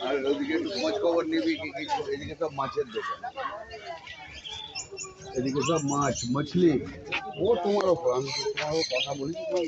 আর ওদিকে একটু খোঁজ খবর নিবি কি কিছু। এদিকে সব মাছের দোকান, এদিকে সব মাছ মছলি। ও তোমার ওপর, আমি তোমার কথা বলেছি তোমার